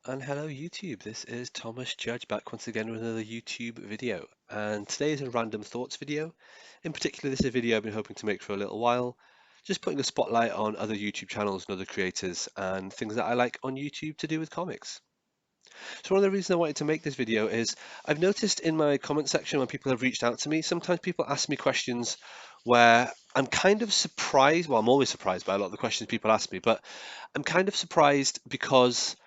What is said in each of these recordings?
And hello YouTube, this is Thomas Judge back once again with another YouTube video. And today is a random thoughts video. In particular, this is a video I've been hoping to make for a little while, just putting a spotlight on other YouTube channels and other creators and things that I like on YouTube to do with comics. So one of the reasons I wanted to make this video is I've noticed in my comment section when people have reached out to me, sometimes people ask me questions where I'm kind of surprised, well, I'm always surprised by a lot of the questions people ask me, but I'm kind of surprised because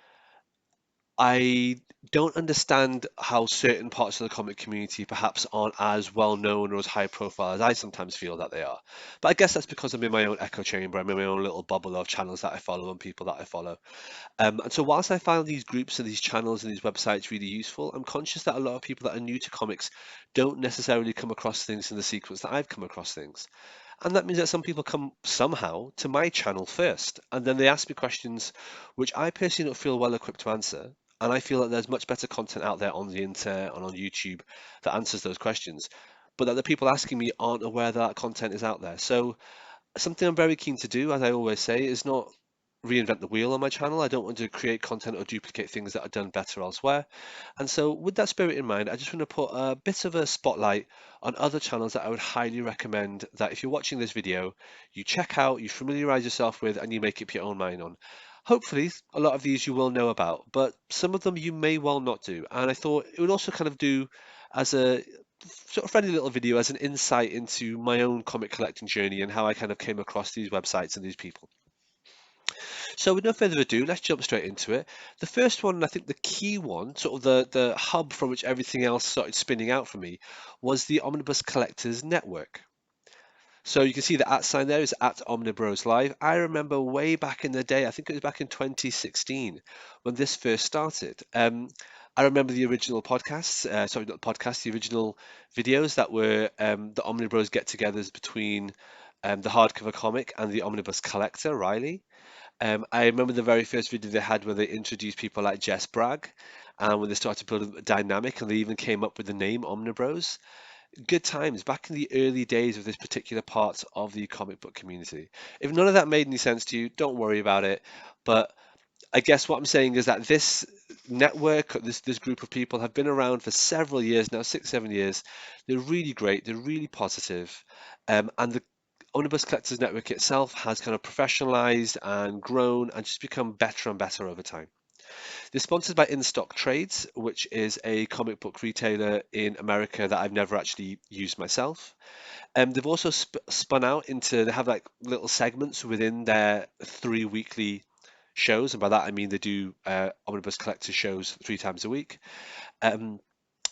I don't understand how certain parts of the comic community perhaps aren't as well known or as high profile as I sometimes feel that they are. But I guess that's because I'm in my own echo chamber. I'm in my own little bubble of channels that I follow and people that I follow. And so, whilst I find these groups and these channels and these websites really useful, I'm conscious that a lot of people that are new to comics don't necessarily come across things in the sequence that I've come across things. And that means that some people come somehow to my channel first, and then they ask me questions which I personally don't feel well equipped to answer. And I feel that there's much better content out there on the internet and on YouTube that answers those questions, but that the people asking me aren't aware that that content is out there. So something I'm very keen to do, as I always say, is not reinvent the wheel on my channel. I don't want to create content or duplicate things that are done better elsewhere. And so, with that spirit in mind, I just want to put a bit of a spotlight on other channels that I would highly recommend that if you're watching this video, you check out, you familiarize yourself with, and you make up your own mind on. Hopefully, a lot of these you will know about, but some of them you may well not do. And I thought it would also kind of do as a sort of friendly little video as an insight into my own comic collecting journey and how I kind of came across these websites and these people. So with no further ado, let's jump straight into it. The first one, and I think the key one, sort of the hub from which everything else started spinning out for me, was the Omnibus Collectors Network. So you can see the @ sign there is at Omnibros Live. I remember way back in the day, I think it was back in 2016 when this first started. I remember the original podcasts, sorry, not podcasts, the original videos that were the Omnibros get-togethers between the hardcover comic and the Omnibus collector, Riley. I remember the very first video they had where they introduced people like Jess Bragg, and when they started building a dynamic, and they even came up with the name Omnibros. Good times back in the early days of this particular part of the comic book community. If none of that made any sense to you, don't worry about it. But I guess what I'm saying is that this network, this group of people have been around for several years now, 6, 7 years. They're really great. They're really positive. And the Omnibus Collectors Network itself has kind of professionalized and grown and just become better and better over time. They're sponsored by In Stock Trades, which is a comic book retailer in America that I've never actually used myself. They've also spun out into, they have like little segments within their 3 weekly shows, and by that I mean they do Omnibus Collector shows 3 times a week. Um,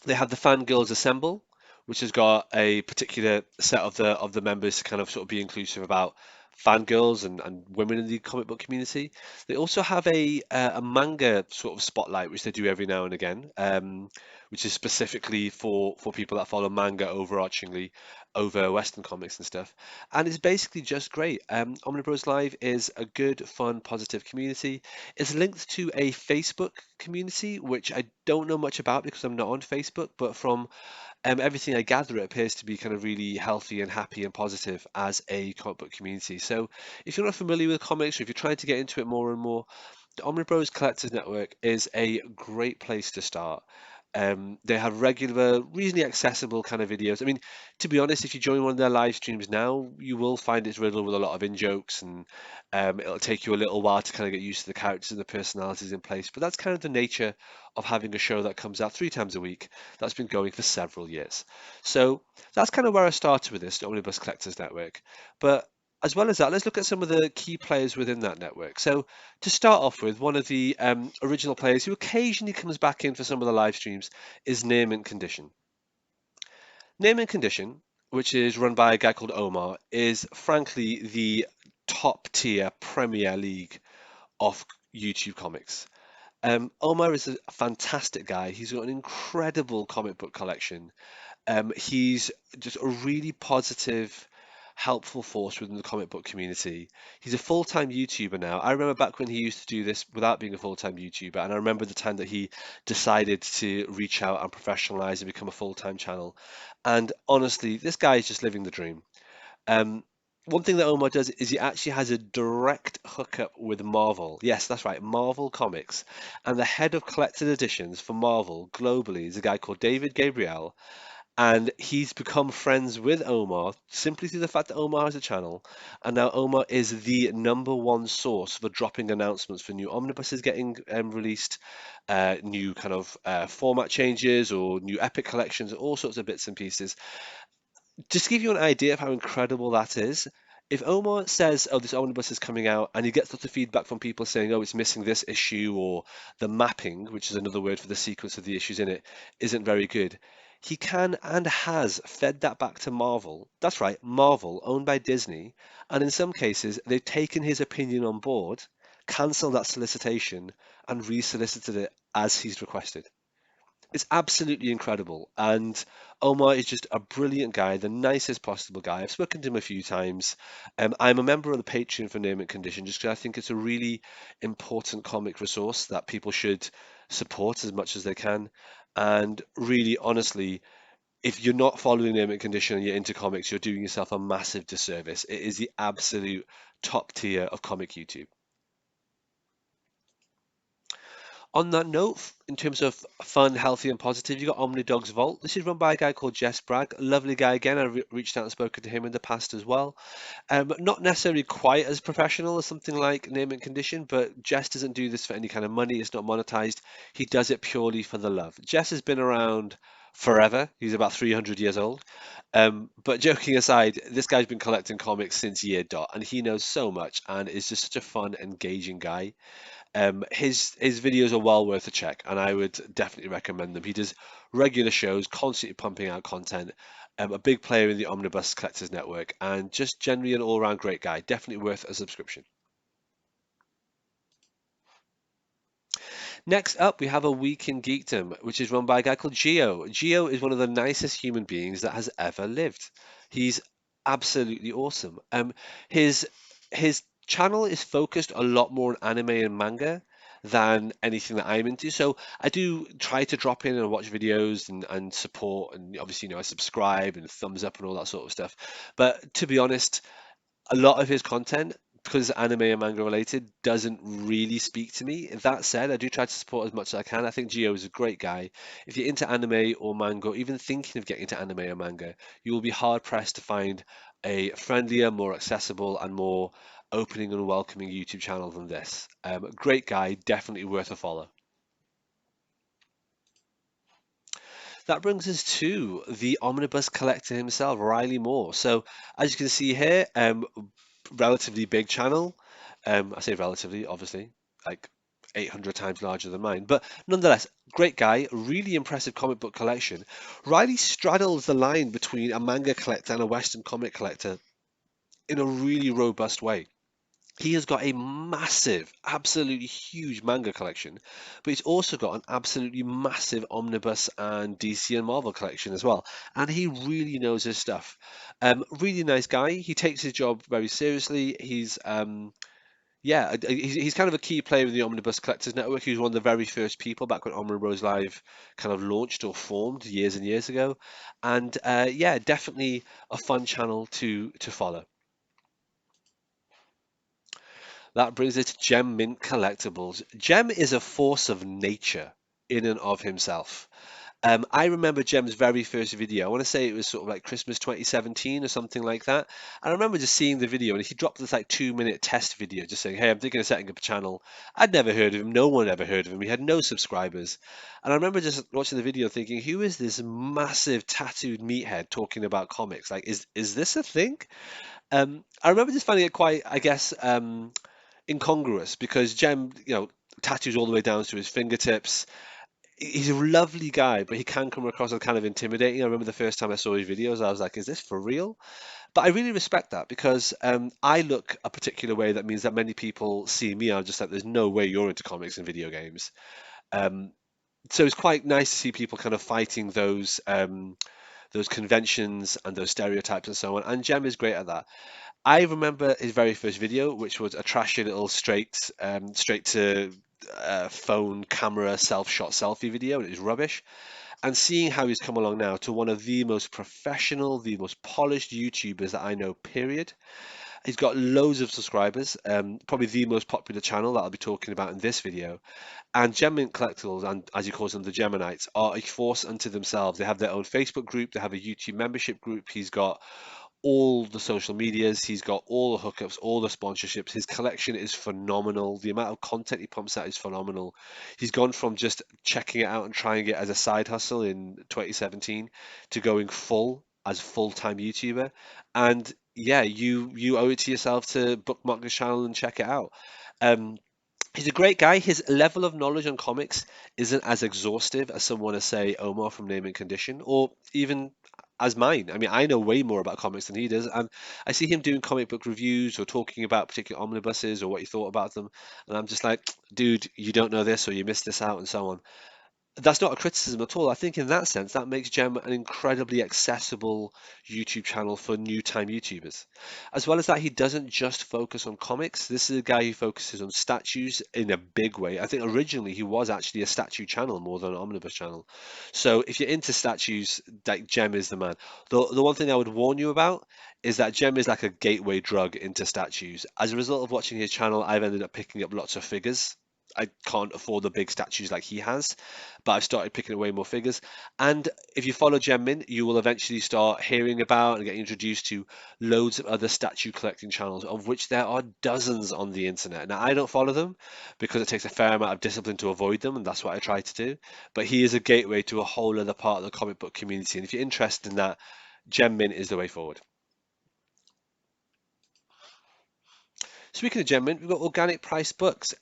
they have the Fangirls Assemble, which has got a particular set of the members to kind of sort of be inclusive about fangirls and women in the comic book community. They also have a manga sort of spotlight, which they do every now and again, which is specifically for people that follow manga overarchingly over Western comics and stuff. And it's basically just great. Omnibros Live is a good, fun, positive community. It's linked to a Facebook community, which I don't know much about because I'm not on Facebook, but from everything I gather, it appears to be kind of really healthy and happy and positive as a comic book community. So if you're not familiar with comics or if you're trying to get into it more and more, the Omnibros Collectors Network is a great place to start. They have regular, reasonably accessible kind of videos. I mean, to be honest, if you join one of their live streams now, you will find it's riddled with a lot of in-jokes, and it'll take you a little while to kind of get used to the characters and the personalities in place. But that's kind of the nature of having a show that comes out 3 times a week that's been going for several years. So that's kind of where I started with this, the Omnibus Collectors Network. But as well as that, let's look at some of the key players within that network. So to start off with, one of the original players who occasionally comes back in for some of the live streams is Name and Condition. Name and Condition, which is run by a guy called Omar, is frankly the top tier Premier League of YouTube comics. Omar is a fantastic guy. He's got an incredible comic book collection. He's just a really positive, helpful force within the comic book community. He's a full-time YouTuber now. I remember back when he used to do this without being a full-time YouTuber, and I remember the time that he decided to reach out and professionalize and become a full-time channel. And honestly, this guy is just living the dream. Um, One thing that Omar does is he actually has a direct hookup with Marvel. Yes, that's right, Marvel Comics. And the head of collected editions for Marvel globally is a guy called David Gabriel. And he's become friends with Omar simply through the fact that Omar has a channel. And now Omar is the number one source for dropping announcements for new omnibuses getting released, new kind of format changes or new epic collections, all sorts of bits and pieces. Just to give you an idea of how incredible that is, if Omar says, "Oh, this omnibus is coming out," and he gets lots of feedback from people saying, "Oh, it's missing this issue," or the mapping, which is another word for the sequence of the issues in it, isn't very good, he can and has fed that back to Marvel. That's right, Marvel, owned by Disney, and in some cases, they've taken his opinion on board, cancelled that solicitation, and re-solicited it as he's requested. It's absolutely incredible. And Omar is just a brilliant guy, the nicest possible guy. I've spoken to him a few times. I'm a member of the Patreon for Name It Condition just because I think it's a really important comic resource that people should support as much as they can. And really, honestly, if you're not following Name It Condition and you're into comics, you're doing yourself a massive disservice. It is the absolute top tier of comic YouTube. On that note, in terms of fun, healthy, and positive, you got Omnidog's Vault. This is run by a guy called Jess Bragg, a lovely guy again. I reached out and spoken to him in the past as well. Not necessarily quite as professional as something like Name and Condition, but Jess doesn't do this for any kind of money. It's not monetized. He does it purely for the love. Jess has been around forever. He's about 300 years old. But joking aside, this guy's been collecting comics since year dot, and he knows so much and is just such a fun, engaging guy. His videos are well worth a check, and I would definitely recommend them. He does regular shows, constantly pumping out content. A big player in the Omnibus Collectors Network, and just generally an all-round great guy. Definitely worth a subscription. Next up, we have a week in geekdom, which is run by a guy called Geo. Geo is one of the nicest human beings that has ever lived. He's absolutely awesome. His channel is focused a lot more on anime and manga than anything that I'm into. So I do try to drop in and watch videos and support, and obviously, I subscribe and thumbs up and all that sort of stuff. But to be honest, a lot of his content, because it's anime and manga related, doesn't really speak to me. That said, I do try to support as much as I can. I think Gio is a great guy. If you're into anime or manga, or even thinking of getting into anime or manga, you will be hard pressed to find a friendlier, more accessible, and more opening and welcoming YouTube channel than this. Great guy, definitely worth a follow. That brings us to the omnibus collector himself, Riley Moore. So, as you can see here, relatively big channel. I say relatively, obviously, like 800 times larger than mine, but nonetheless, great guy, really impressive comic book collection. Riley straddles the line between a manga collector and a Western comic collector in a really robust way. He has got a massive, absolutely huge manga collection, but he's also got an absolutely massive omnibus and DC and Marvel collection as well. And he really knows his stuff. Really nice guy. He takes his job very seriously. He's kind of a key player in the Omnibus Collectors Network. He was one of the very first people back when Omnibus Live kind of launched or formed years and years ago. And yeah, definitely a fun channel to follow. That brings us to Gem Mint Collectibles. Gem is a force of nature in and of himself. I remember Gem's very first video. I want to say it was sort of like Christmas 2017 or something like that. And I remember just seeing the video, and he dropped this like 2 minute test video just saying, "Hey, I'm thinking of setting up a channel." I'd never heard of him. No one had ever heard of him. He had no subscribers. And I remember just watching the video thinking, who is this massive tattooed meathead talking about comics? Like, is this a thing? I remember just finding it quite, I guess, incongruous because Jem, tattoos all the way down to his fingertips. He's a lovely guy, but he can come across as kind of intimidating. I remember the first time I saw his videos, I was like, is this for real? But I really respect that because I look a particular way that means that many people see me. I'm just like, there's no way you're into comics and video games. Um, so it's quite nice to see people kind of fighting those conventions and those stereotypes and so on. And Jem is great at that. I remember his very first video, which was a trashy little straight to phone camera self-shot selfie video, and it was rubbish. And seeing how he's come along now to one of the most professional, the most polished YouTubers that I know, period. He's got loads of subscribers, probably the most popular channel that I'll be talking about in this video. And Gem Collectibles, and as he calls them, the Geminites, are a force unto themselves. They have their own Facebook group, they have a YouTube membership group. He's got all the social medias, he's got all the hookups, all the sponsorships. His collection is phenomenal. The amount of content he pumps out is phenomenal. He's gone from just checking it out and trying it as a side hustle in 2017 to going full as full-time YouTuber. And yeah, you owe it to yourself to bookmark the channel and check it out. Um, He's a great guy. His level of knowledge on comics isn't as exhaustive as someone as, say, Omar from Name and Condition, or even as mine. I mean, I know way more about comics than he does, and I see him doing comic book reviews or talking about particular omnibuses or what he thought about them, and I'm just like, dude, you don't know this or you missed this out and so on. That's not a criticism at all. I think in that sense, that makes Gem an incredibly accessible YouTube channel for new time YouTubers. As well as that, he doesn't just focus on comics. This is a guy who focuses on statues in a big way. I think originally he was actually a statue channel more than an omnibus channel. So if you're into statues, like Gem is the man. The one thing I would warn you about is that Gem is like a gateway drug into statues. As a result of watching his channel, I've ended up picking up lots of figures. I can't afford the big statues like he has, but I've started picking away more figures. And if you follow Gemmin, you will eventually start hearing about and getting introduced to loads of other statue collecting channels, of which there are dozens on the internet. Now, I don't follow them because it takes a fair amount of discipline to avoid them, and that's what I try to do. But he is a gateway to a whole other part of the comic book community. And if you're interested in that, Gemmin is the way forward. Speaking of Gemmin, we've got Organic Price Books.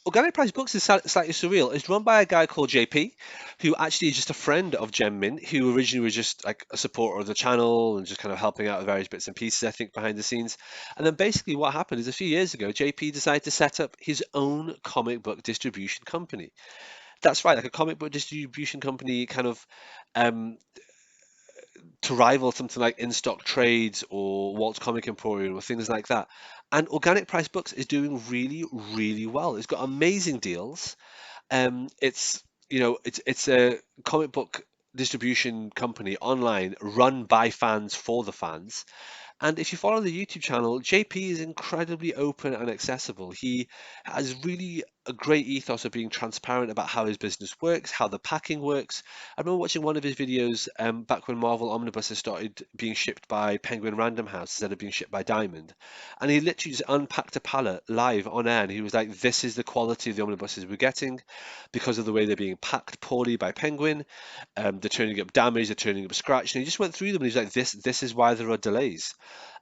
Organic Price Books is slightly surreal. It's run by a guy called JP, who actually is just a friend of Gemmin, who originally was just like a supporter of the channel and just kind of helping out with various bits and pieces, I think, behind the scenes. And then basically what happened is a few years ago, JP decided to set up his own comic book distribution company. That's right, like a comic book distribution company kind of um, to rival something like In Stock Trades or Walt's Comic Emporium or things like that. And Organic Price Books is doing really, really well. It's got amazing deals. It's it's a comic book distribution company online run by fans for the fans. And if you follow the YouTube channel, JP is incredibly open and accessible. He has really a great ethos of being transparent about how his business works, how the packing works. I remember watching one of his videos back when Marvel omnibuses started being shipped by Penguin Random House instead of being shipped by Diamond. And he literally just unpacked a pallet live on air and he was like, this is the quality of the omnibuses we're getting because of the way they're being packed poorly by Penguin. They're turning up damaged, they're turning up scratched. And he just went through them and he's like, this is why there are delays.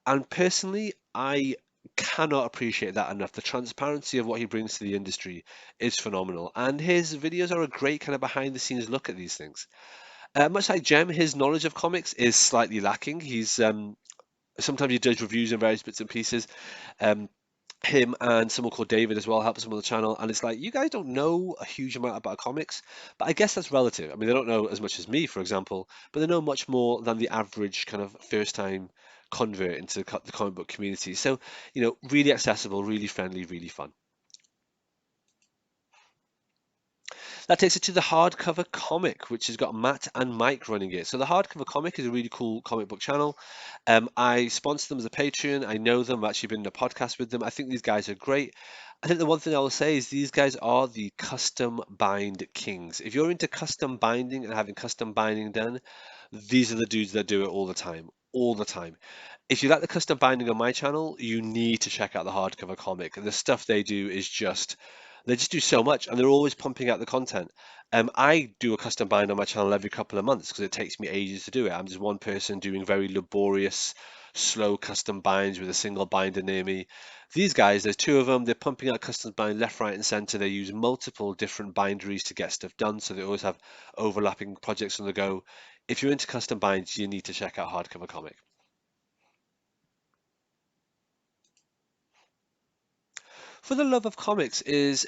And personally, I cannot appreciate that enough. The transparency of what he brings to the industry is phenomenal. And his videos are a great kind of behind the scenes look at these things. Much like Jem, his knowledge of comics is slightly lacking. He's sometimes he does reviews in various bits and pieces. Um, him and someone called David as well helps him on the channel, and it's like you guys don't know a huge amount about comics, but I guess that's relative. I mean, they don't know as much as me, for example, but they know much more than the average kind of first time convert into the comic book community. So, really accessible, really friendly, really fun. That takes it to the hardcover comic, which has got Matt and Mike running it. So the hardcover comic is a really cool comic book channel. I sponsor them as a Patreon. I know them. I've actually been in a podcast with them. I think these guys are great. I think the one thing I will say is these guys are the custom bind kings. If you're into custom binding and having custom binding done, these are the dudes that do it all the time. All the time. If you like the custom binding on my channel, you need to check out the hardcover comic. The stuff they do is just they just do so much and they're always pumping out the content. I do a custom bind on my channel every couple of months because it takes me ages to do it. I'm just one person doing very laborious, slow custom binds with a single binder near me. These guys, there's two of them, they're pumping out custom bind left, right, and center. They use multiple different binderies to get stuff done, so they always have overlapping projects on the go. If you're into custom binds, you need to check out Hardcover Comic. For the Love of Comics is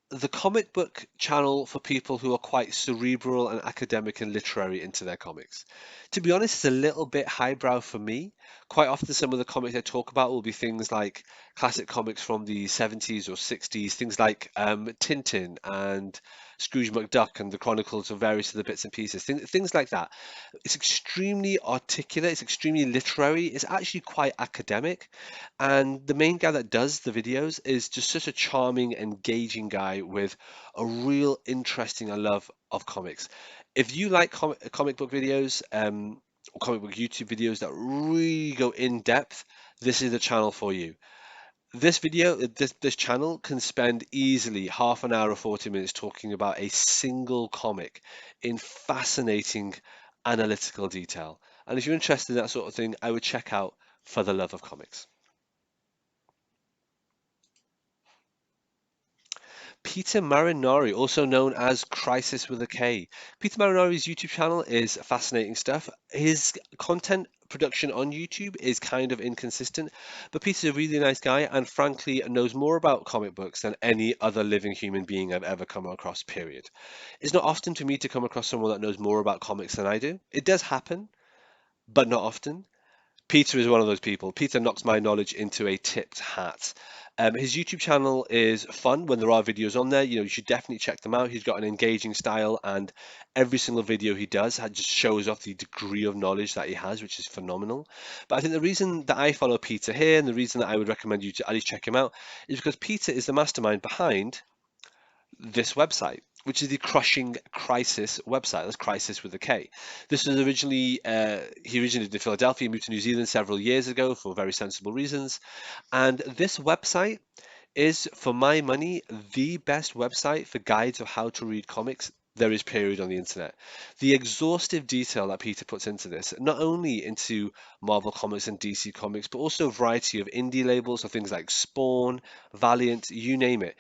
the comic book channel for people who are quite cerebral and academic and literary into their comics. To be honest, it's a little bit highbrow for me. Quite often, some of the comics I talk about will be things like classic comics from the 70s or 60s, things like Tintin and Scrooge McDuck and the Chronicles of various of the bits and pieces, things like that. It's extremely articulate, it's extremely literary, it's actually quite academic. And the main guy that does the videos is just such a charming, engaging guy with a real interesting love of comics. If you like comic book videos, or comic book YouTube videos that really go in depth, this is the channel for you. This channel can spend easily half an hour or 40 minutes talking about a single comic in fascinating analytical detail. And if you're interested in that sort of thing, I would check out For the Love of Comics. Peter Marinari, also known as Crisis with a K. Peter Marinari's YouTube channel is fascinating stuff. His content production on YouTube is kind of inconsistent, but Peter's a really nice guy and frankly knows more about comic books than any other living human being I've ever come across, period. It's not often for me to come across someone that knows more about comics than I do. It does happen, but not often. Peter is one of those people. Peter knocks my knowledge into a tipped hat. His YouTube channel is fun when there are videos on there. You should definitely check them out. He's got an engaging style, and every single video he does just shows off the degree of knowledge that he has, which is phenomenal. But I think the reason that I follow Peter here, and the reason that I would recommend you to at least check him out, is because Peter is the mastermind behind this website, which is the Crushing Crisis website. That's Crisis with a K. This was originally, he originated in Philadelphia, moved to New Zealand several years ago for very sensible reasons. And this website is, for my money, the best website for guides of how to read comics there is, period, on the internet. The exhaustive detail that Peter puts into this, not only into Marvel Comics and DC Comics, but also a variety of indie labels, so things like Spawn, Valiant, you name it.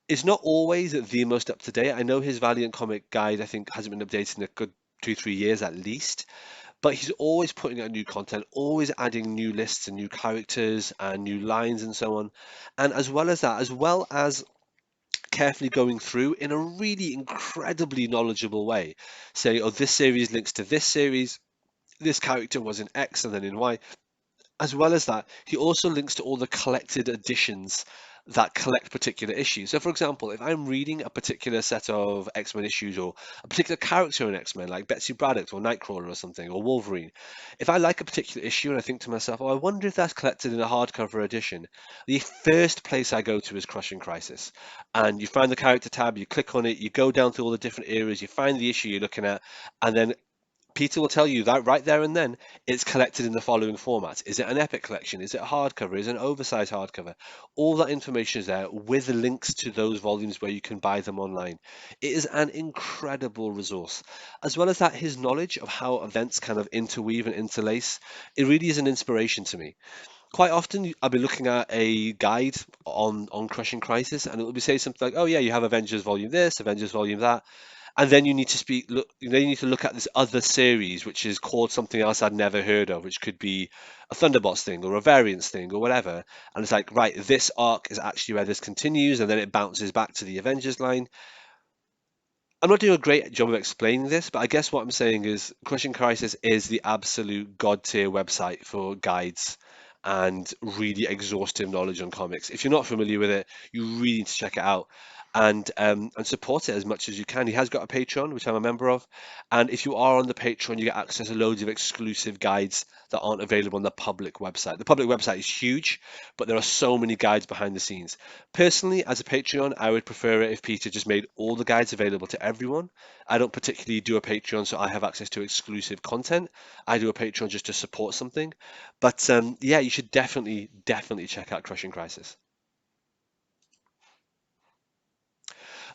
It's not always the most up to date. I know his Valiant comic guide, I think, hasn't been updated in a good 2, 3 years at least, but he's always putting out new content, always adding new lists and new characters and new lines and so on. And as well as that, as well as carefully going through in a really incredibly knowledgeable way, say, oh, this series links to this series, this character was in X and then in Y. As well as that, he also links to all the collected editions that collect particular issues. So, for example, if I'm reading a particular set of X-Men issues or a particular character in X-Men, like Betsy Braddock or Nightcrawler or something, or Wolverine, if I like a particular issue and I think to myself, oh, I wonder if that's collected in a hardcover edition, the first place I go to is Crushing Crisis. And you find the character tab, you click on it, you go down through all the different eras, you find the issue you're looking at, and then Peter will tell you that right there and then it's collected in the following formats. Is it an epic collection? Is it a hardcover? Is it an oversized hardcover? All that information is there with links to those volumes where you can buy them online. It is an incredible resource. As well as that, his knowledge of how events kind of interweave and interlace, it really is an inspiration to me. Quite often, I'll be looking at a guide on Crushing Crisis, and it will be say something like, "Oh yeah, you have Avengers Volume this, Avengers Volume that," and then you need to then you need to look at this other series, which is called something else I'd never heard of, which could be a Thunderbolts thing or a Variants thing or whatever. And it's like, right, this arc is actually where this continues, and then it bounces back to the Avengers line. I'm not doing a great job of explaining this, but I guess what I'm saying is Crushing Crisis is the absolute god tier website for guides and really exhaustive knowledge on comics. If you're not familiar with it, you really need to check it out and support it as much as you can. He has got a Patreon, which I'm a member of, and if you are on the Patreon, you get access to loads of exclusive guides that aren't available on the public website. The public website is huge, but there are so many guides behind the scenes. Personally, as a Patreon, I would prefer it if Peter just made all the guides available to everyone. I don't particularly do a Patreon, so I have access to exclusive content. I do a Patreon just to support something. But yeah, you should definitely check out Crushing Crisis.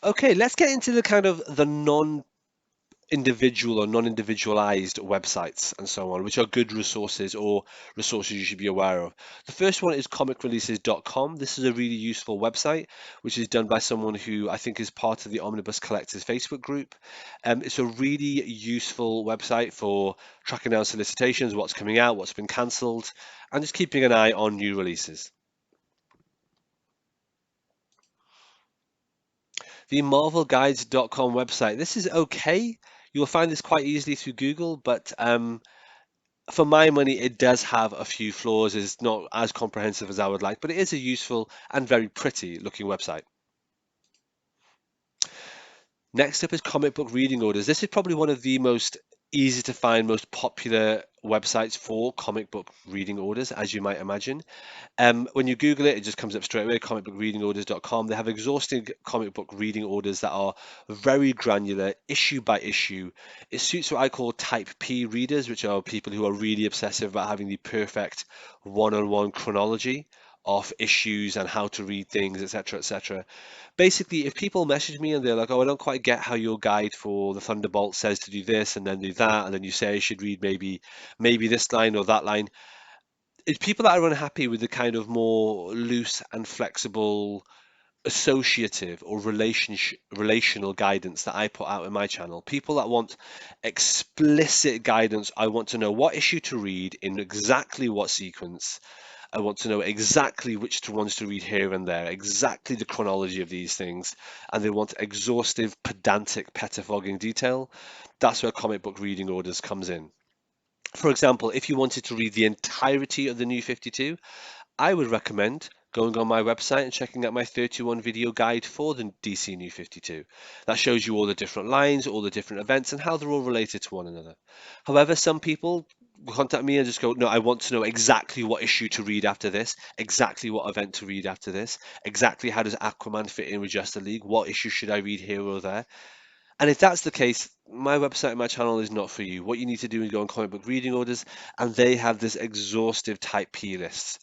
Okay, let's get into the kind of the non-individual or non-individualized websites and so on, which are good resources or resources you should be aware of. The first one is comicreleases.com. This is a really useful website, which is done by someone who I think is part of the Omnibus Collectors Facebook group. It's a really useful website for tracking down solicitations, what's coming out, what's been cancelled, and just keeping an eye on new releases. The marvelguides.com website. This is okay. You'll find this quite easily through Google, but For my money, it does have a few flaws. It's not as comprehensive as I would like, but it is a useful and very pretty looking website. Next up is comic book reading orders. This is probably one of the most easy to find, most popular websites for comic book reading orders, as you might imagine. When you Google it, it just comes up straight away, comicbookreadingorders.com. They have exhausting comic book reading orders that are very granular, issue by issue. It suits what I call type P readers, which are people who are really obsessive about having the perfect one-on-one chronology of issues and how to read things, etc., etc. Basically, if people message me and they're like, "Oh, I don't quite get how your guide for the Thunderbolt says to do this and then do that, and then you say I should read maybe this line or that line," it's people that are unhappy with the kind of more loose and flexible associative or relational guidance that I put out in my channel. People that want explicit guidance. I want to know what issue to read in exactly what sequence. I want to know exactly which ones to read here and there, exactly the chronology of these things, and they want exhaustive, pedantic, pettifogging detail. That's where comic book reading orders comes in. For example, if you wanted to read the entirety of the New 52, I would recommend going on my website and checking out my 31 video guide for the DC New 52. That shows you all the different lines, all the different events, and how they're all related to one another. However, some people contact me and just go, "No, I want to know exactly what issue to read after this, exactly what event to read after this, exactly how does Aquaman fit in with Justice League, what issue should I read here or there." And if that's the case, my website and my channel is not for you. What you need to do is go on comic book reading orders, and they have this exhaustive type P list.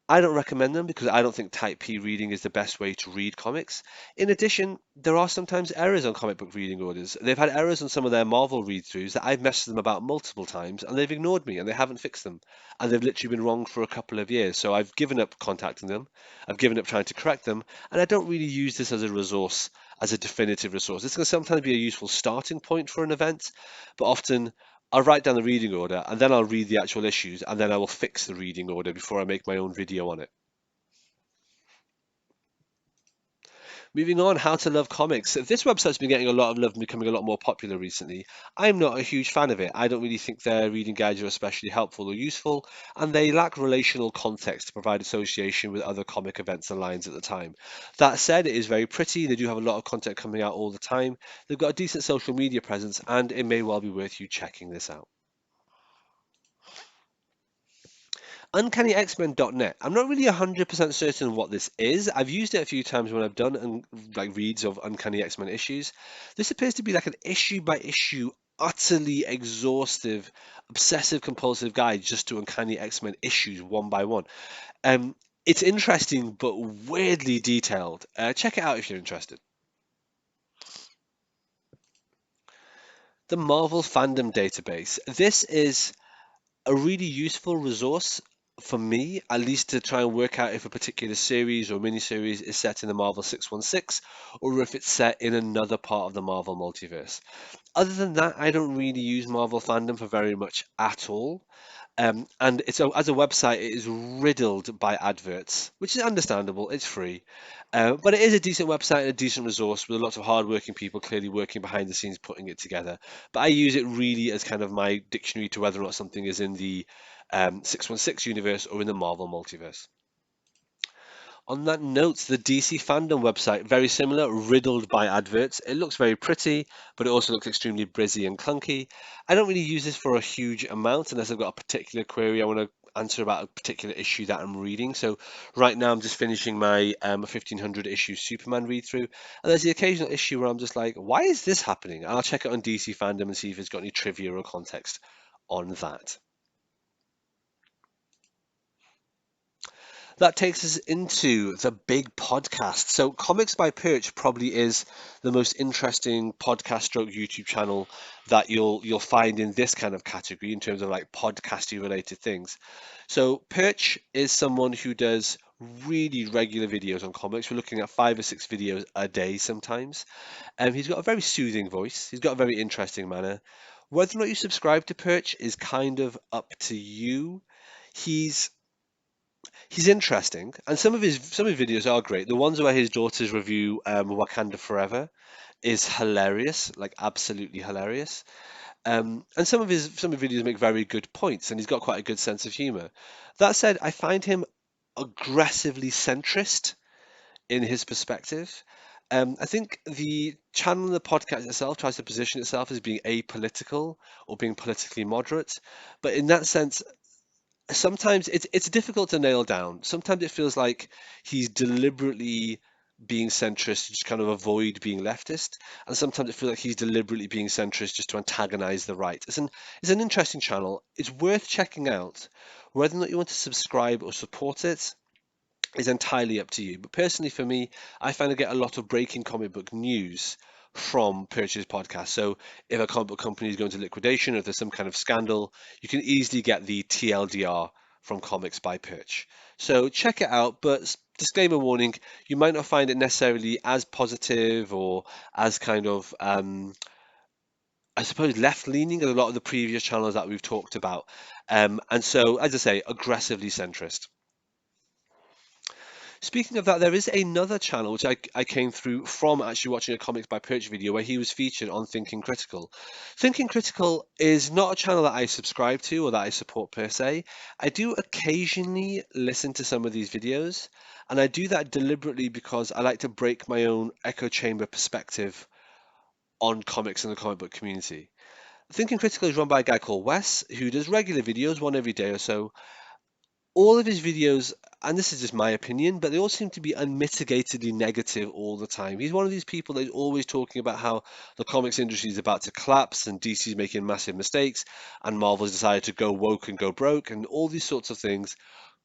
I don't recommend them because I don't think Type P reading is the best way to read comics. In addition, there are sometimes errors on comic book reading orders. They've had errors on some of their Marvel read-throughs that I've messaged them about multiple times and they've ignored me and they haven't fixed them. And they've literally been wrong for a couple of years. So I've given up contacting them. I've given up trying to correct them. And I don't really use this as a resource, as a definitive resource. This can sometimes be a useful starting point for an event, but often I'll write down the reading order and then I'll read the actual issues and then I will fix the reading order before I make my own video on it. Moving on, how to love comics. This website's been getting a lot of love and becoming a lot more popular recently. I'm not a huge fan of it. I don't really think their reading guides are especially helpful or useful, and they lack relational context to provide association with other comic events and lines at the time. That said, it is very pretty. They do have a lot of content coming out all the time. They've got a decent social media presence, and it may well be worth you checking this out. UncannyXmen.net. I'm not really 100% certain what this is. I've used it a few times when I've done like reads of Uncanny X-Men issues. This appears to be like an issue by issue, utterly exhaustive, obsessive compulsive guide just to Uncanny X-Men issues one by one. It's interesting but weirdly detailed. Check it out if you're interested. The Marvel Fandom Database. This is a really useful resource for me, at least to try and work out if a particular series or miniseries is set in the Marvel 616 or if it's set in another part of the Marvel multiverse. Other than that, I don't really use Marvel fandom for very much at all. And as a website, it is riddled by adverts, which is understandable. It's free, but it is a decent website and a decent resource with lots of hardworking people clearly working behind the scenes putting it together. But I use it really as kind of my dictionary to whether or not something is in the 616 universe or in the Marvel multiverse. On that note, the DC fandom website, very similar, riddled by adverts. It looks very pretty, but it also looks extremely busy and clunky. I don't really use this for a huge amount unless I've got a particular query I want to answer about a particular issue that I'm reading. So right now I'm just finishing my 1500 issue Superman read through, and there's the occasional issue where I'm just like, why is this happening? And I'll check it on DC fandom and see if it's got any trivia or context on that. That takes us into the big podcast. So, Comics by Perch probably is the most interesting podcast stroke YouTube channel that you'll find in this kind of category in terms of like podcasty related things. So, Perch is someone who does really regular videos on comics. We're looking at 5 or 6 videos a day sometimes. He's got a very soothing voice. He's got a very interesting manner. Whether or not you subscribe to Perch is kind of up to you. He's He's interesting, and some of his videos are great. The ones where his daughters review Wakanda Forever is hilarious, like absolutely hilarious. And some of his videos make very good points, and he's got quite a good sense of humor. That said, I find him aggressively centrist in his perspective. I think the channel and the podcast itself tries to position itself as being apolitical or being politically moderate, but in that sense, sometimes it's difficult to nail down. Sometimes it feels like he's deliberately being centrist to just kind of avoid being leftist, and sometimes it feels like he's deliberately being centrist just to antagonize the right. It's an interesting channel. It's worth checking out. Whether or not you want to subscribe or support it is entirely up to you. But personally, for me, I find I get a lot of breaking comic book news from Purchase Podcast. So if a comic book company is going to liquidation, or if there's some kind of scandal, you can easily get the TLDR from Comics by Perch. So check it out, but disclaimer warning, you might not find it necessarily as positive or as kind of, I suppose, left-leaning as a lot of the previous channels that we've talked about. And so, as I say, aggressively centrist. Speaking of that, there is another channel which I came through from actually watching a Comics by Perch video where he was featured on Thinking Critical. Thinking Critical is not a channel that I subscribe to or that I support per se. I do occasionally listen to some of these videos, and I do that deliberately because I like to break my own echo chamber perspective on comics and the comic book community. Thinking Critical is run by a guy called Wes, who does regular videos, one every day or so. All of his videos, and this is just my opinion, but they all seem to be unmitigatedly negative all the time. He's one of these people that's always talking about how the comics industry is about to collapse and DC's making massive mistakes and Marvel's decided to go woke and go broke and all these sorts of things.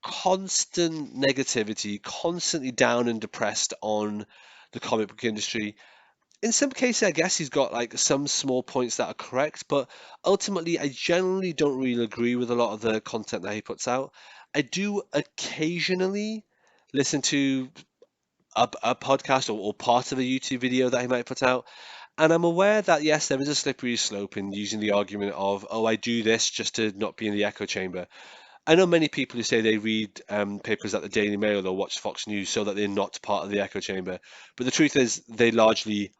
Constant negativity, constantly down and depressed on the comic book industry. In some cases, I guess he's got like some small points that are correct, but ultimately, I generally don't really agree with a lot of the content that he puts out. I do occasionally listen to a podcast or part of a YouTube video that he might put out, and I'm aware that yes, there is a slippery slope in using the argument of, oh, I do this just to not be in the echo chamber. I know many people who say they read papers at the Daily Mail or watch Fox News so that they're not part of the echo chamber, but the truth is they largely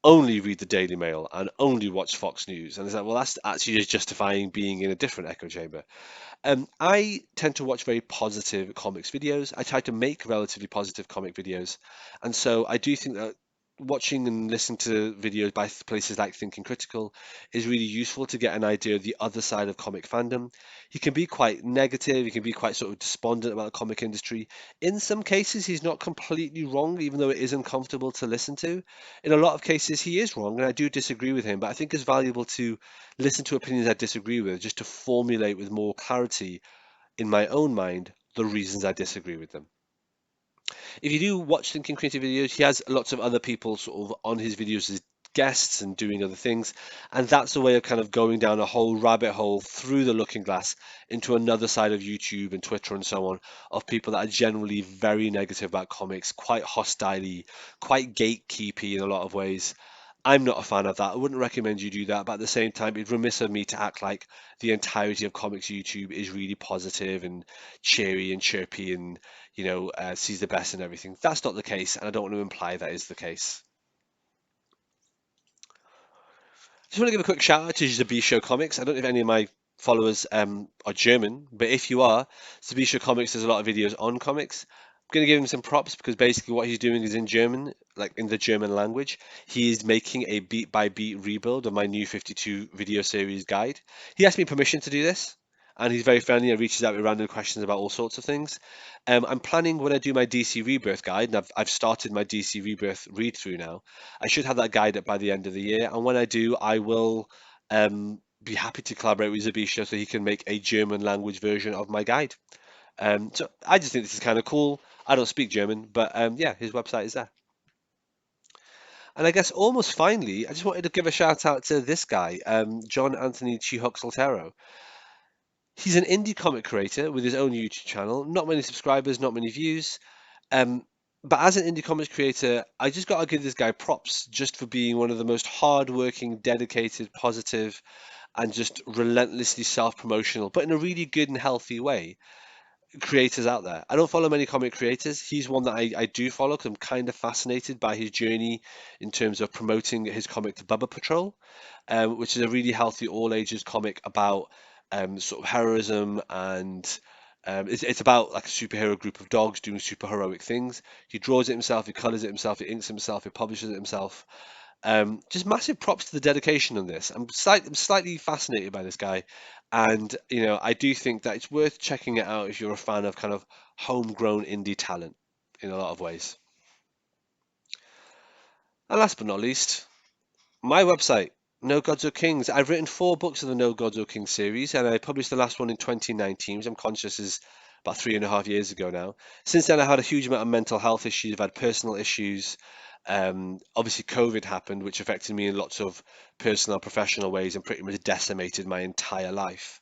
only read the Daily Mail and only watch Fox News. And it's like, well, that's actually just justifying being in a different echo chamber. I tend to watch very positive comics videos. I try to make relatively positive comic videos. And so I do think that watching and listening to videos by places like Thinking Critical is really useful to get an idea of the other side of comic fandom. He can be quite negative, he can be quite sort of despondent about the comic industry. In some cases, he's not completely wrong, even though it is uncomfortable to listen to. In a lot of cases, he is wrong, and I do disagree with him, but I think it's valuable to listen to opinions I disagree with just to formulate with more clarity in my own mind the reasons I disagree with them. If you do watch Thinking Creative videos, he has lots of other people sort of on his videos as guests and doing other things, and that's a way of kind of going down a whole rabbit hole through the looking glass into another side of YouTube and Twitter and so on of people that are generally very negative about comics, quite hostile, quite gatekeepy in a lot of ways. I'm not a fan of that. I wouldn't recommend you do that, but at the same time, it's remiss of me to act like the entirety of comics YouTube is really positive and cheery and chirpy and sees the best in everything. That's not the case, and I don't want to imply that is the case. Just want to give a quick shout out to Zabisho Comics. I don't know if any of my followers are German, but if you are, Zabisho Comics does a lot of videos on comics. I'm going to give him some props because basically what he's doing is in German, like in the German language. He is making a beat by beat rebuild of my new 52 video series guide. He asked me permission to do this, and he's very friendly and reaches out with random questions about all sorts of things. I'm planning when I do my DC Rebirth guide, and I've started my DC Rebirth read through now. I should have that guide up by the end of the year, and when I do, I will be happy to collaborate with Zabisha so he can make a German language version of my guide. So I just think this is kind of cool. I don't speak German, but yeah, his website is there. And I guess almost finally, I just wanted to give a shout out to this guy, John Anthony Chihok Soltero. He's an indie comic creator with his own YouTube channel. Not many subscribers, not many views. Um, but as an indie comics creator, I just got to give this guy props just for being one of the most hardworking, dedicated, positive, and just relentlessly self-promotional, but in a really good and healthy way. creators out there. I don't follow many comic creators. He's one that I do follow because I'm kind of fascinated by his journey in terms of promoting his comic, The Bubba Patrol, which is a really healthy all ages comic about sort of heroism and it's about like a superhero group of dogs doing super heroic things. He draws it himself, he colors it himself, he inks it himself, he publishes it himself. Just massive props to the dedication on this. I'm slightly fascinated by this guy, and I do think that it's worth checking it out if you're a fan of kind of homegrown indie talent in a lot of ways. And last but not least, my website, No Gods or Kings. I've written 4 books of the No Gods or Kings series, and I published the last one in 2019, which I'm conscious is about 3.5 years ago now. Since then, I had a huge amount of mental health issues. I've had personal issues. Obviously, COVID happened, which affected me in lots of personal and professional ways and pretty much decimated my entire life.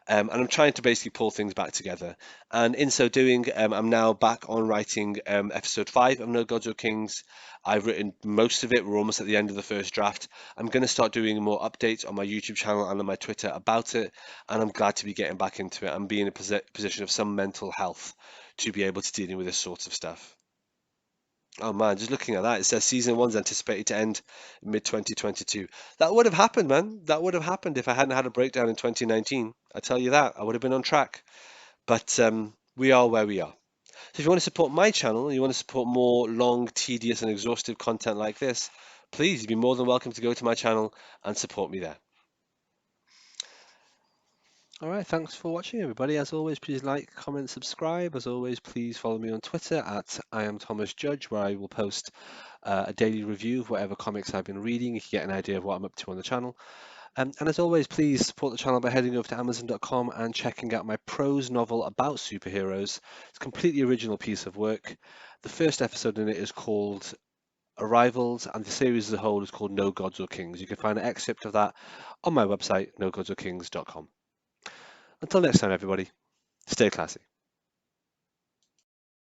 And I'm trying to basically pull things back together. And in so doing, I'm now back on writing episode 5 of No Gods or Kings. I've written most of it. We're almost at the end of the first draft. I'm going to start doing more updates on my YouTube channel and on my Twitter about it. And I'm glad to be getting back into it and be in a position of some mental health to be able to dealing with this sort of stuff. Oh man, just looking at that, it says season one's anticipated to end mid 2022. That would have happened, man. That would have happened if I hadn't had a breakdown in 2019. I tell you that, I would have been on track. But we are where we are. So if you want to support my channel, and you want to support more long, tedious, and exhaustive content like this, please, you'd be more than welcome to go to my channel and support me there. All right, thanks for watching, everybody. As always, please like, comment, subscribe. As always, please follow me on Twitter at I am Thomas Judge, where I will post a daily review of whatever comics I've been reading. You can get an idea of what I'm up to on the channel. And as always, please support the channel by heading over to Amazon.com and checking out my prose novel about superheroes. It's a completely original piece of work. The first episode in it is called Arrivals, and the series as a whole is called No Gods or Kings. You can find an excerpt of that on my website, nogodsorkings.com. Until next time, everybody, stay classy.